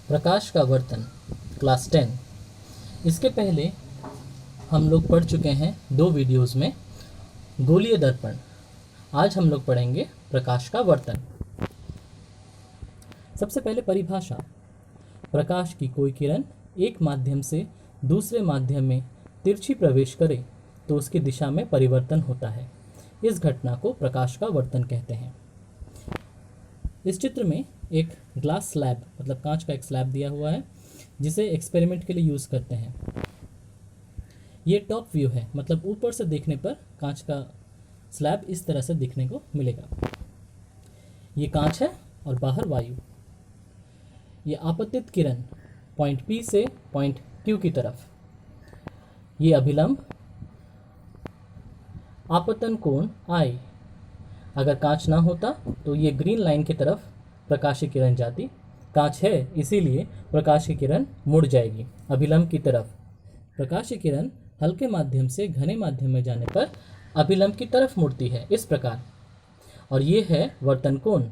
प्रकाश का वर्तन क्लास 10। इसके पहले हम लोग पढ़ चुके हैं 2 वीडियोस में गोलीय दर्पण। आज हम लोग पढ़ेंगे प्रकाश का वर्तन। सबसे पहले परिभाषा। प्रकाश की कोई किरण एक माध्यम से दूसरे माध्यम में तिरछी प्रवेश करे तो उसकी दिशा में परिवर्तन होता है। इस घटना को प्रकाश का वर्तन कहते हैं। इस चित्र में एक ग्लास स्लैब मतलब कांच का एक स्लैब दिया हुआ है जिसे एक्सपेरिमेंट के लिए यूज़ करते हैं। ये टॉप व्यू है, मतलब ऊपर से देखने पर कांच का स्लैब इस तरह से दिखने को मिलेगा। ये कांच है और बाहर वायु। ये आपतित किरण पॉइंट P से पॉइंट Q की तरफ। ये अभिलंब, आपतन कोण I। अगर कांच ना होता तो ये ग्रीन लाइन की तरफ प्रकाशीय किरण जाती। कांच है इसीलिए प्रकाशीय किरण मुड़ जाएगी अभिलंब की तरफ। प्रकाशीय किरण हल्के माध्यम से घने माध्यम में जाने पर अभिलंब की तरफ मुड़ती है, इस प्रकार। और ये है वर्तन कोण।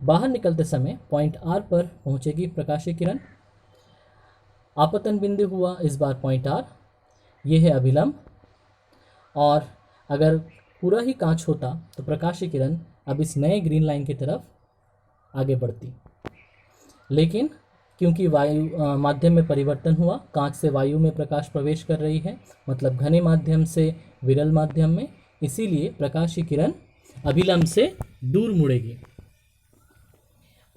बाहर निकलते समय पॉइंट R पर पहुंचेगी प्रकाशीय किरण। आपतन बिंदु हुआ इस बार पॉइंट R। ये है अभिलंब। और अगर पूरा ही कांच होता तो प्रकाशीय किरण अब इस नए ग्रीन लाइन की तरफ आगे बढ़ती। लेकिन क्योंकि वायु माध्यम में परिवर्तन हुआ, कांच से वायु में प्रकाश प्रवेश कर रही है, मतलब घने माध्यम से विरल माध्यम में, इसीलिए प्रकाशीय किरण अभिलंब से दूर मुड़ेगी।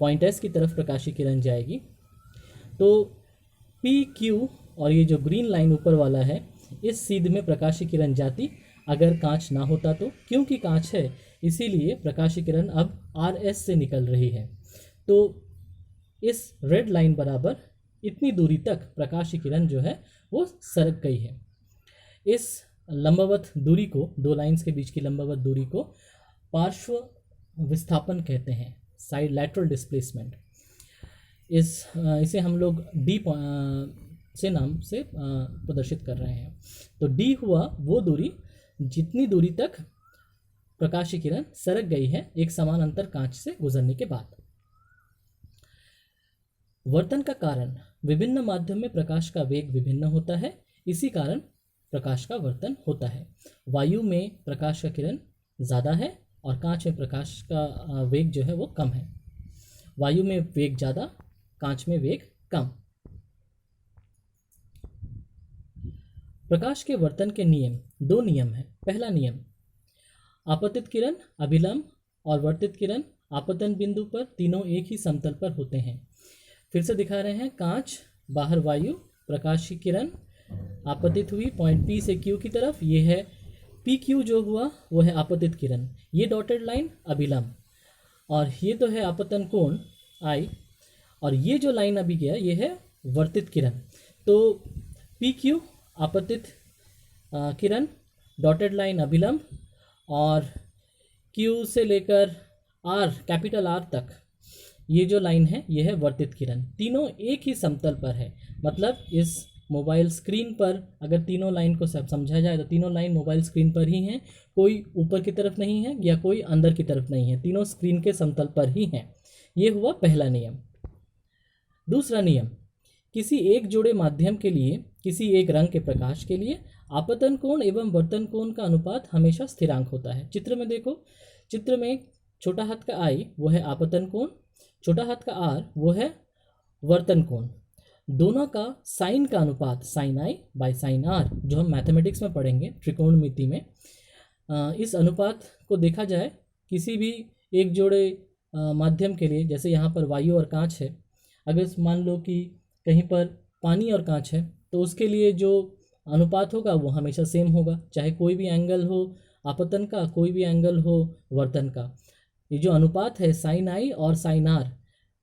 पॉइंट S की तरफ प्रकाशीय किरण जाएगी तो PQ और ये जो ग्रीन लाइन ऊपर वाला है, इस सीध में प्रकाशीय किरण जाती अगर कांच ना होता तो। क्योंकि कांच है इसीलिए प्रकाशीय किरण अब RS से निकल रही है, तो इस रेड लाइन बराबर इतनी दूरी तक प्रकाशीय किरण जो है वो सरक गई है। इस लंबवत दूरी को, 2 लाइंस के बीच की लंबवत दूरी को पार्श्व विस्थापन कहते हैं, साइड लैटरल डिस्प्लेसमेंट। इसे हम लोग D से नाम से प्रदर्शित कर रहे हैं। तो D हुआ वो दूरी जितनी दूरी तक प्रकाशीय किरण सरक गई है एक समान अंतर कांच से गुजरने के बाद। वर्तन का कारण। विभिन्न माध्यम में प्रकाश का वेग विभिन्न होता है, इसी कारण प्रकाश का वर्तन होता है। वायु में प्रकाश का किरण ज़्यादा है और कांच में प्रकाश का वेग जो है वो कम है। वायु में वेग ज़्यादा, कांच में वेग कम। प्रकाश के वर्तन के नियम। 2 नियम हैं। पहला नियम, आपतित किरण, अभिलंब और वर्तित किरण आपतन बिंदु पर तीनों एक ही समतल पर होते हैं। फिर से दिखा रहे हैं, कांच, बाहर वायु, प्रकाशीय किरण आपतित हुई पॉइंट P से Q की तरफ। ये है PQ जो हुआ वो है आपतित किरण। ये डॉटेड लाइन अभिलंब और ये तो है आपतन कोण I। और ये जो लाइन अभी गया ये है वर्तित किरण। तो PQ आपतित किरण, डॉटेड लाइन अभिलंब और Q से लेकर R, कैपिटल R तक ये जो लाइन है ये है वर्तित किरण। तीनों एक ही समतल पर है, मतलब इस मोबाइल स्क्रीन पर अगर तीनों लाइन को समझा जाए तो तीनों लाइन मोबाइल स्क्रीन पर ही हैं। कोई ऊपर की तरफ नहीं है या कोई अंदर की तरफ नहीं है, तीनों स्क्रीन के समतल पर ही हैं। ये हुआ पहला नियम। दूसरा नियम, किसी एक जोड़े माध्यम के लिए, किसी एक रंग के प्रकाश के लिए आपतन कोण एवं वर्तन कोण का अनुपात हमेशा स्थिरांक होता है। चित्र में देखो, चित्र में छोटा हाथ का I वो है आपतन कोण, छोटा हाथ का R वो है वर्तन कोण। दोनों का साइन का अनुपात sine I by sine R, जो हम मैथमेटिक्स में पढ़ेंगे त्रिकोणमिति में, इस अनुपात को देखा जाए किसी भी एक जोड़े माध्यम के लिए, जैसे यहाँ पर वायु और कांच है, अगर मान लो कि कहीं पर पानी और कांच है तो उसके लिए जो अनुपात होगा वो हमेशा सेम होगा, चाहे कोई भी एंगल हो आपतन का, कोई भी एंगल हो वर्तन का। ये जो अनुपात है साइन I और साइन R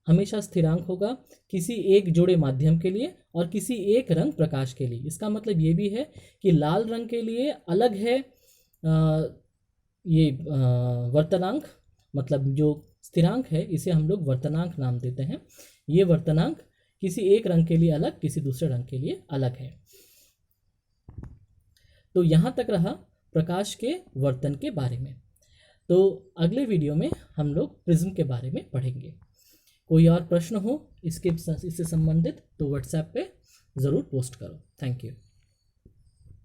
हमेशा स्थिरांक होगा किसी एक जोड़े माध्यम के लिए और किसी एक रंग प्रकाश के लिए। इसका मतलब ये भी है कि लाल रंग के लिए अलग है ये वर्तनांक, मतलब जो स्थिरांक है इसे हम लोग वर्तनांक नाम देते हैं। ये वर्तनांक किसी एक रंग के लिए अलग, किसी दूसरे रंग के लिए अलग है। तो यहाँ तक रहा प्रकाश के वर्तन के बारे में। तो अगले वीडियो में हम लोग प्रिज्म के बारे में पढ़ेंगे। कोई और प्रश्न हो इससे संबंधित तो व्हाट्सएप पे ज़रूर पोस्ट करो। Thank you.